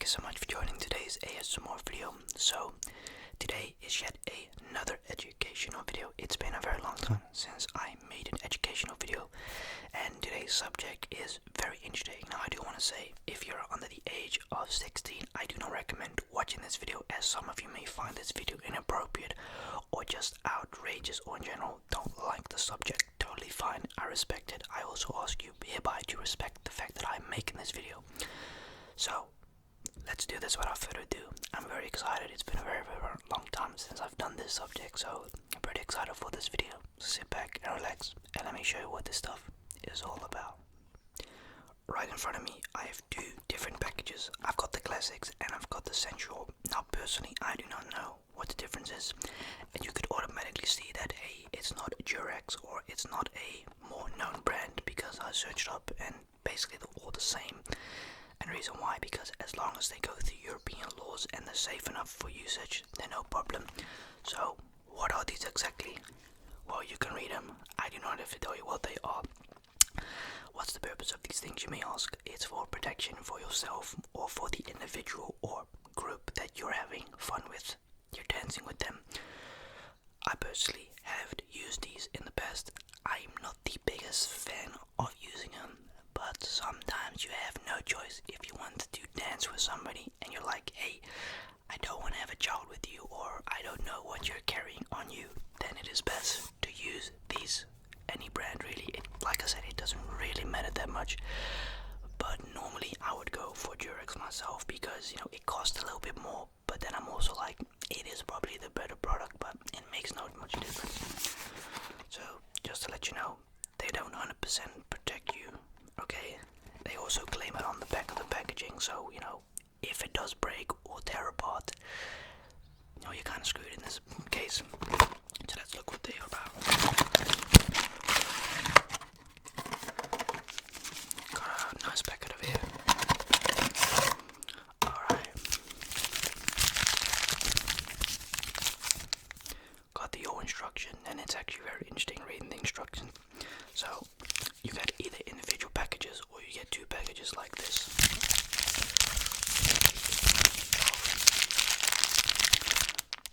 you so much for joining today's ASMR video. So, today is yet another educational video. It's been a very long time since I made an educational video, and today's subject is very interesting. Now, I do want to say, if you're under the age of 16, I do not recommend watching this video, as some of you may find this video inappropriate or just outrageous, or in general don't like the subject. Totally fine, I respect it. I also ask you hereby to respect the fact that I'm making this video. So, let's do this without further ado. I'm very excited. It's been a very long time since I've done this subject, so I'm pretty excited for this video. So sit back and relax, and let me show you what this stuff is all about. Right in front of me, I have two different packages. I've got the classics and I've got the sensual. Now, personally, I do not know what the difference is, and you could automatically see that, hey, it's not Durex or it's not a more known brand, because I searched up and basically they're all the same. And the reason why, because as long as they go through European laws and they're safe enough for usage, they're no problem. So, what are these exactly? Well, you can read them. I do not have to tell you what they are. What's the purpose of these things, you may ask? It's for protection for yourself or for the individual or group that you're having fun with. You're dancing with them. I personally have used these in the past. I'm not the biggest fan of using them, but sometimes you have no choice. If you want to dance with somebody and you're like, hey, I don't want to have a child with you, or I don't know what you're carrying on you, then it is best to use these. Any brand really. Like I said, it doesn't really matter that much. But normally I would go for Durex myself, because it costs a little bit more. But then I'm also like, it is probably the better product, but it makes not much difference. So just to let you know, they don't 100% protect you. Okay, they also claim it on the back of the packaging, so if it does break or tear apart, you're kind of screwed in this case. So let's look what they are about. Got a nice packet of here. Alright. Got the whole instruction, and it's actually very interesting reading the instructions. So, you get either individual packages or you get two packages like this.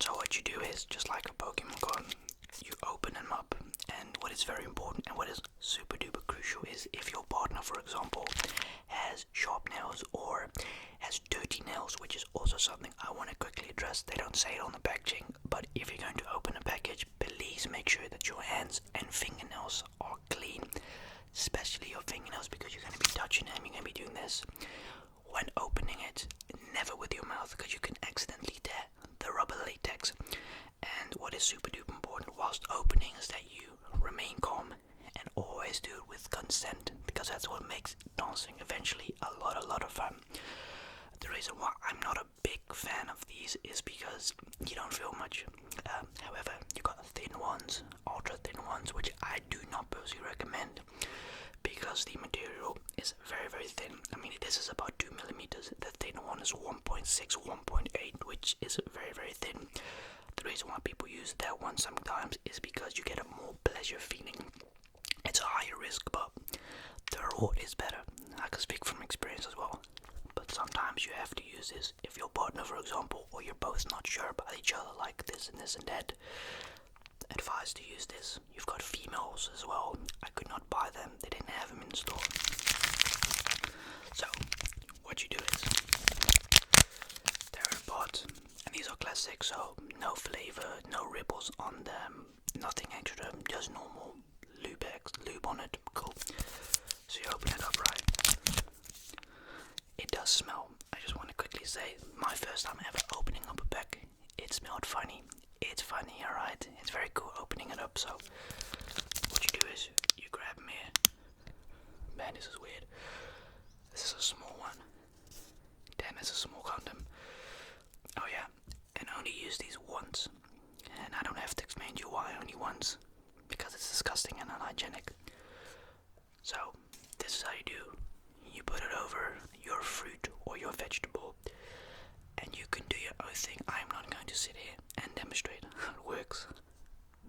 So what you do is, just like a Pokemon card, you open them up, and what is very important and what is super duper crucial is, if your partner, for example, has sharp nails or has dirty nails, which is also something I want to quickly address. They don't say it on the packaging, but if you're going to open a package, please make sure that your hands and fingernails are clean, especially your fingernails, because you're going to be touching them. You're going to be doing this when opening it, never with your mouth, because you can accidentally tear the rubber latex. And what is super duper important whilst opening is that you remain calm and always do it with consent, because that's what makes dancing eventually a lot of fun. The reason why I'm not a big fan of these is because you don't feel much. However, you got thin ones, ultra thin ones, which I do not personally recommend, because the material is very thin. I mean, this is about 2 millimeters. The thin one is 1.6, 1.8, which is very thin. The reason why people use that one sometimes is because you get a more pleasure feeling. It's a higher risk, but the reward is better. I can speak from experience as well. But sometimes you have to use this if your partner, for example, or you're both not sure about each other, like this and that. Advise to use this. You've got females as well. I could not buy them. They didn't have them in store. So, what you do is, they're in a pot, and these are classic, so no flavor, no ripples on them, nothing extra, just normal lube on it. Cool. So you open it up, right? It does smell. I just want to quickly say, my first time ever opening up a pack, it smelled funny. It's funny, alright? It's very cool opening it up. So what you do is, you grab them here. Man, this is weird. This is a small one. Damn, it's a small condom. Oh yeah, and only use these once. And I don't have to explain to you why only once, because it's disgusting and unhygienic. So, this is how you do. You put it over your fruit or your vegetable, and you can do your own thing. I'm not going to sit here and demonstrate how it works.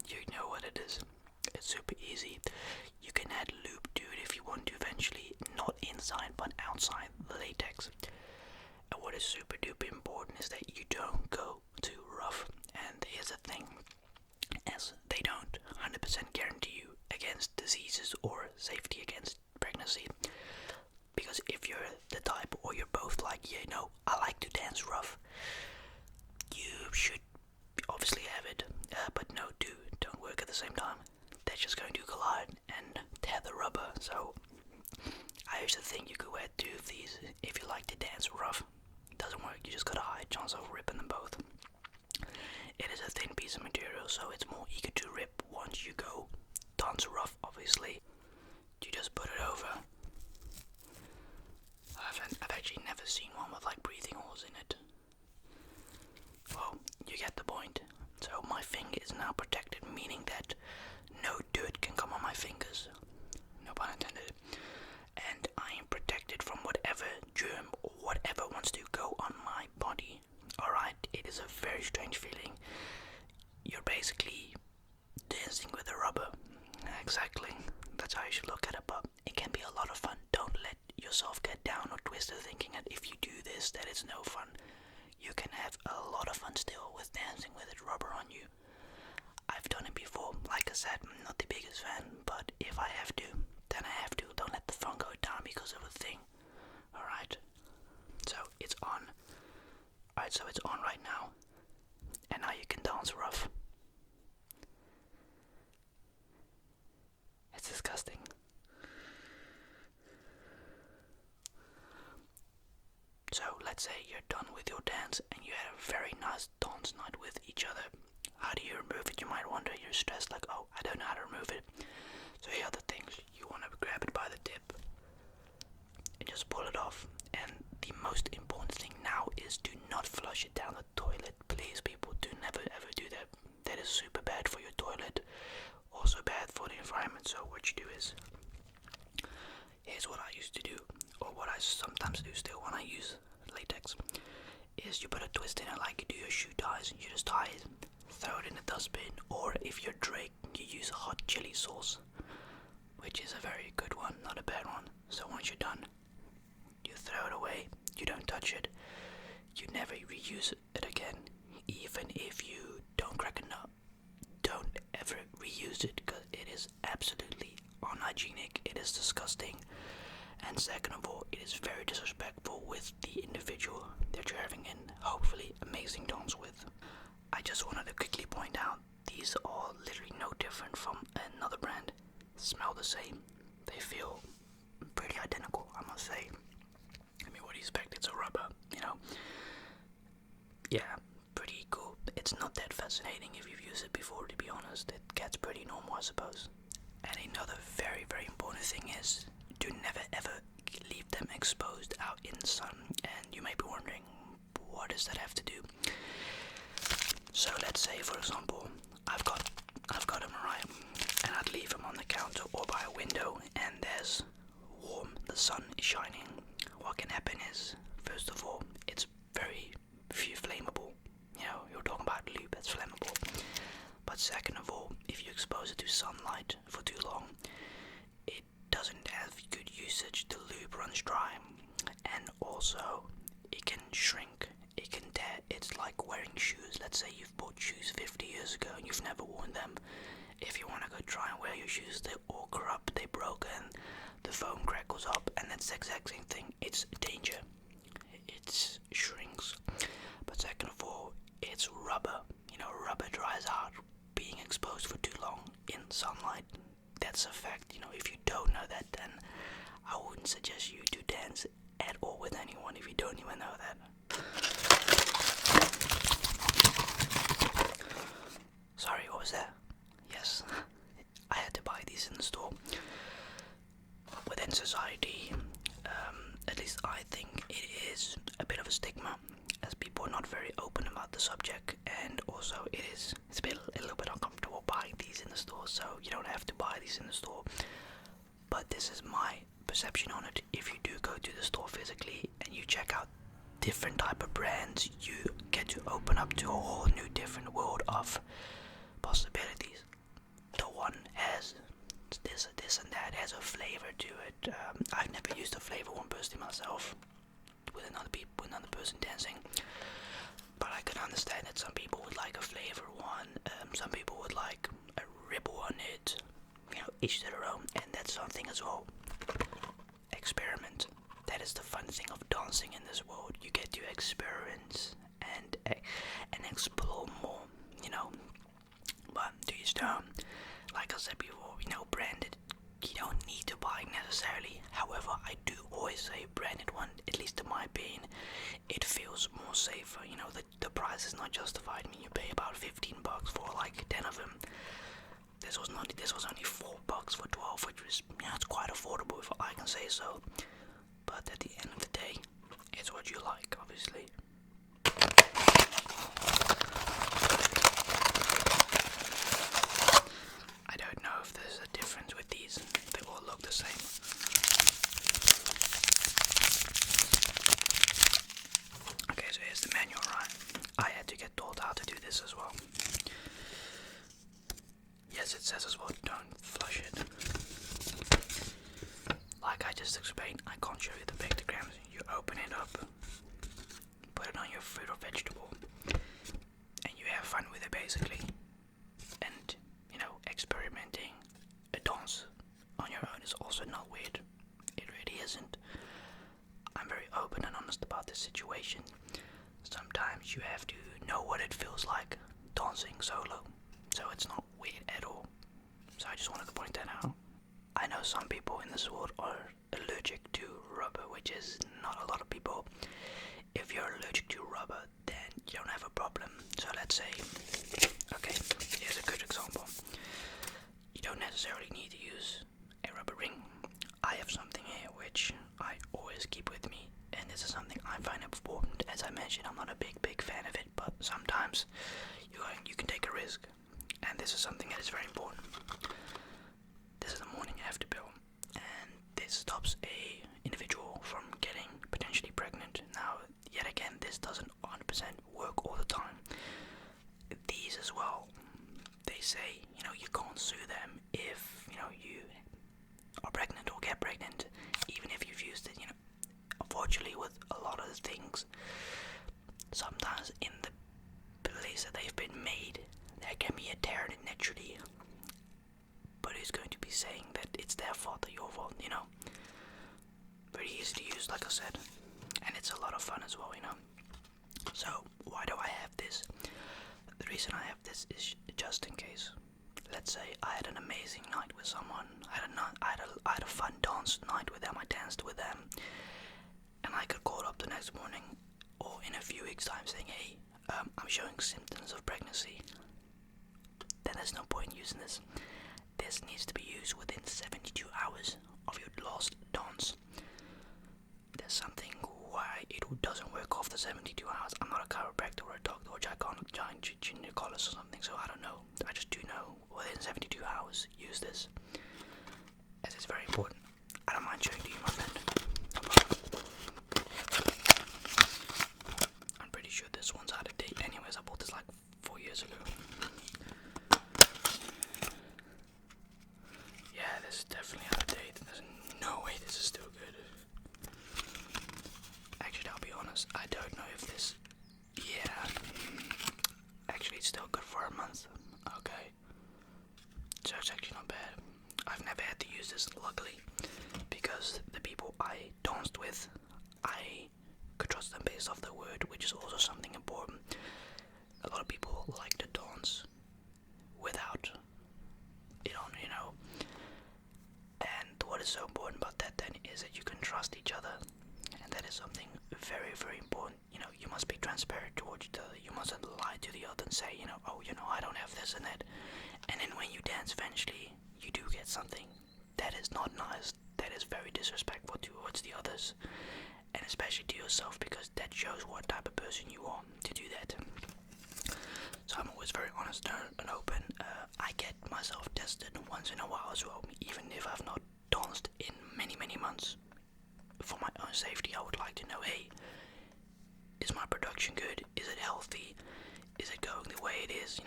You know what it is. It's super easy. You can add lube to it if you want to eventually, not inside but outside the latex. And what what is super duper important is that you don't go too rough. And here's the thing, as they don't 100% guarantee you against diseases or safety against pregnancy. Because if you're the type, or you're both like, you know, I like to dance rough, you should obviously have it, but no, don't work at the same time. They're just going to collide and tear the rubber. So I used to think you could wear two of these if you like to dance rough. It doesn't work. You just got a high chance of ripping them both. It is a thin piece of material, so it's more eager to rip once you go dance rough. Obviously, you just put it over. I've actually never seen one with like breathing holes in it. Well, you get the point. So my finger is now protected, meaning that no dirt can come on my fingers. No pun intended. And I am protected from whatever germ or whatever wants to go on my body. Alright, it is a very strange feeling. You're basically dancing with a rubber. Exactly. That's how you should look at it, but it can be a lot of fun. Don't let yourself get down or twisted thinking that if you do this that it's no fun. You can have a lot of fun still with dancing with a rubber on you. I've done it before. Like I said, I'm not the biggest fan, but if I have to, then I have to. Don't let the phone go down because of a thing. Alright? So it's on. Alright, so it's on right now. And now you can dance rough. It's disgusting. So let's say you're done with your dance and you had a very nice dance night with each other. How do you remove it? You might wonder. You're stressed like, oh, I don't know how to remove it. So here are the things. You want to grab it by the tip and just pull it off. And the most important thing now is do not flush it down the toilet. Please, people, do never ever do that. That is super bad for your toilet. Also bad for the environment. So what you do is, here's what I used to do, or what I sometimes do still when I use latex, is you put a twist in it like you do your shoe ties, and you just tie it, throw it in the dustbin, or if you're Drake, you use hot chili sauce, which is a very good one, not a bad one. So once you're done, you throw it away, you don't touch it, you never reuse it again. Even if you don't crack a nut, don't ever reuse it, because it is absolutely unhygienic, it is disgusting, and second of all, it is very disrespectful with the individual that you're having an hopefully amazing dance with. I just wanted to quickly point out, these are literally no different from another brand. Smell the same, they feel pretty identical, I must say. I mean, what do you expect? It's a rubber, you know. Yeah, pretty cool. It's not that fascinating if you've used it before, to be honest. It gets pretty normal, I suppose. And another very, very important thing is, do never ever leave them exposed out in the sun. And you may be wondering, what does that have to do? So let's say, for example, I've got a Mariah, and I'd leave him on the counter or by a window, and there's warm, the sun is shining. What can happen is, first of all, it's very flammable. You know, you're talking about lube, that's flammable. But second of all, if you expose it to sunlight for too long, it doesn't have good usage. The lube runs dry, and also it can shrink, it can tear. It's like wearing shoes. Let's say you've bought shoes 50 years ago and you've never worn them. If you want to go try and wear your shoes, they're all corrupt, they're broken, the foam crackles up, and that's the exact same thing. It's danger. It shrinks. But second of all, it's rubber. You know, rubber dries out being exposed for too long in sunlight. That's a fact. You know, if you don't know that, then I wouldn't suggest you to dance at all with anyone if you don't even know that. Sorry, what was that? Yes, I had to buy these in the store. Within society, at least I think it is a bit of a stigma, as people are not very open about the subject, and also it's a little bit uncomfortable buying these in the store. So you don't have to buy these in the store, but this is my perception on it. If you do go to the store physically and you check out different type of brands, you get to open up to a whole new different world of possibilities. The one has this and that, has a flavor to it. I've never used a flavor one personally myself. With another person each to their own, and that's something as well. Experiment. That is the fun thing of dancing in this world. You get to experiment and explore more, you know. But to each their own. Like I said before, branded, you don't need to buy necessarily. However, I do always say branded one, at least in my opinion, it feels more safer. The price is not justified. I mean, you pay about $15 for like 10 of them. This was only $4 for 12, which was, it's quite affordable if I can say so. But at the end of the day, it's what you like, obviously. I don't know if there's a difference with these. They all look the same. Okay, so here's the manual, right? I had to get told how to do this as well. Yes, it says as well, don't flush it. Like I just explained, I can't show you the pictograms. You open it up, put it on your fruit or vegetable, and you have fun with it basically. And, experimenting a dance on your own is also not weird. It really isn't. I'm very open and honest about this situation. Sometimes you have to know what it feels like dancing solo, so it's not weird at all. So I just wanted to point that out. I know some people in this world are allergic to rubber, which is not a lot of people. If you're allergic to rubber, then you don't have a problem. So let's say, okay, here's a good example. You don't necessarily need to use a rubber ring. I have something here which I always keep with me, and this is something I find important. As I mentioned, I'm not a big fan of it, but sometimes you can take a risk, and this is something that is very important. This is a morning after pill, and this stops a individual from getting potentially pregnant. Now, yet again, this doesn't 100% work all the time. These as well, they say, you can't sue them if, you are pregnant or get pregnant, even if you've used it, Unfortunately, with a lot of the things, sometimes in the place that they've been made, there can be a tear in it naturally. But who's going to be saying that it's their fault or your fault, Very easy to use, like I said, and it's a lot of fun as well, So, why do I have this? The reason I have this is just in case. Let's say I had an amazing night with someone, I had a fun dance night with them, I danced with them, and I could call up the next morning, or in a few weeks' time saying, hey, I'm showing symptoms of pregnancy. Then there's no point in using this. This needs to be used within 72 hours of your last dance. There's something why it doesn't work after 72 hours. I'm not a chiropractor or a doctor or gynecologist or something, so I don't know. I just do know within 72 hours, use this, as it's very important. I don't mind showing to you, my friend. I'm pretty sure this one's out of date. Anyways, I bought this like 4 years ago. Yeah, this is definitely out of date. There's no way this is still good. Actually, I'll be honest, I don't know if this... Yeah. Actually, it's still good for a month. Okay. So it's actually not bad. I've never had to use this, luckily, because the people I danced with, I could trust them based off their word, which is also something important. A lot of people like to dance without it on, And what is so important about that then is that you can trust each other, and that is something very, very important. You must be transparent towards each other. You mustn't lie to the other and say, I don't have this and that. And then when you dance, eventually, you do get something that is not nice, that is very disrespectful towards the others, and especially to yourself, because that shows what type of person you are to do that. So I'm always very honest and open. I get myself tested once in a while as well, even if I've not danced in many, many months. For my own safety, I would like to know, hey, is my production good? Is it healthy? Is it going the way it is?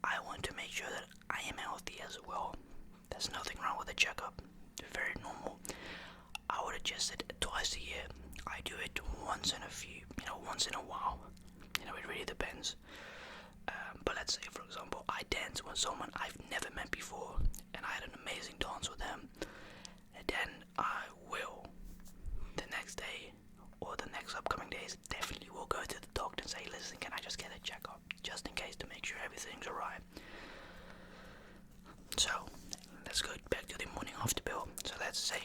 I want to make sure that I am healthy as well. There's nothing wrong with a checkup. It's very normal. I would adjust it twice a year. I do it once in a while. It really depends. But let's say, for example, I dance with someone I've never met before, and I had an amazing dance with them. And then I will, the next day or the next upcoming days, definitely will go to the doctor and say, listen, can I just get a checkup, just in case, to make sure everything's alright. So let's go back to the morning after pill. So let's say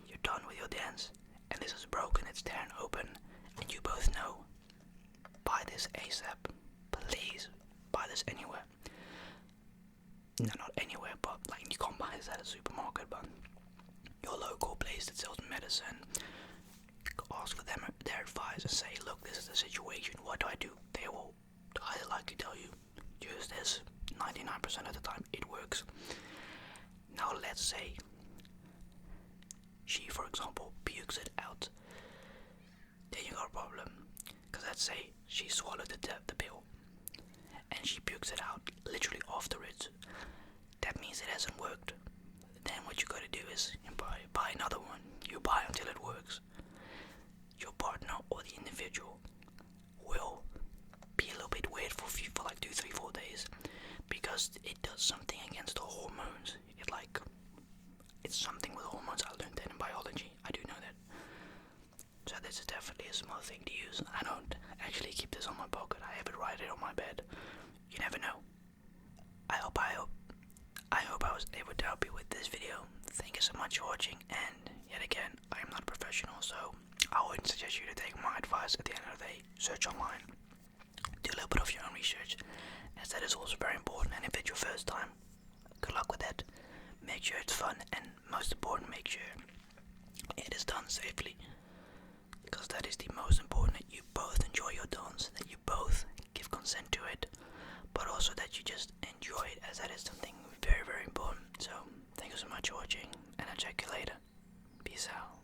you're done with your dance and this is broken, it's torn open, and you both know, buy this ASAP. Please buy this anywhere. No, not anywhere, but like you can't buy this at a supermarket, but your local place that sells medicine. Ask for them their advice and say, look, this is the situation, what do I do? They will highly likely tell you, use this. 99% of the time it works. Now let's say she, for example, pukes it out. Then you got a problem. Because let's say she swallowed the pill and she pukes it out literally afterwards. That means it hasn't worked. Then what you gotta do is buy another one. You buy until it works. Your partner or the individual will be a little bit weird for like 2, 3, 4 days, because it does something against the hormones. It's something with hormones. I learned that in biology. I do know that. So this is definitely a small thing to use. I don't actually keep this on my pocket. I have it right here on my bed. You never know. I hope I was able to help you with this video. Thank you so much for watching, and yet again, I am not a professional, so I wouldn't suggest you to take my advice. At the end of the day, search online. Do a little bit of your own research, as that is also very important. And if it's your first time, good luck with that. Make sure it's fun, and most important, make sure it is done safely, because that is the most important, that you both enjoy your dance, that you both give consent to it, but also that you just enjoy it, as that is something very, very important. So thank you so much for watching, and I'll check you later. Peace out.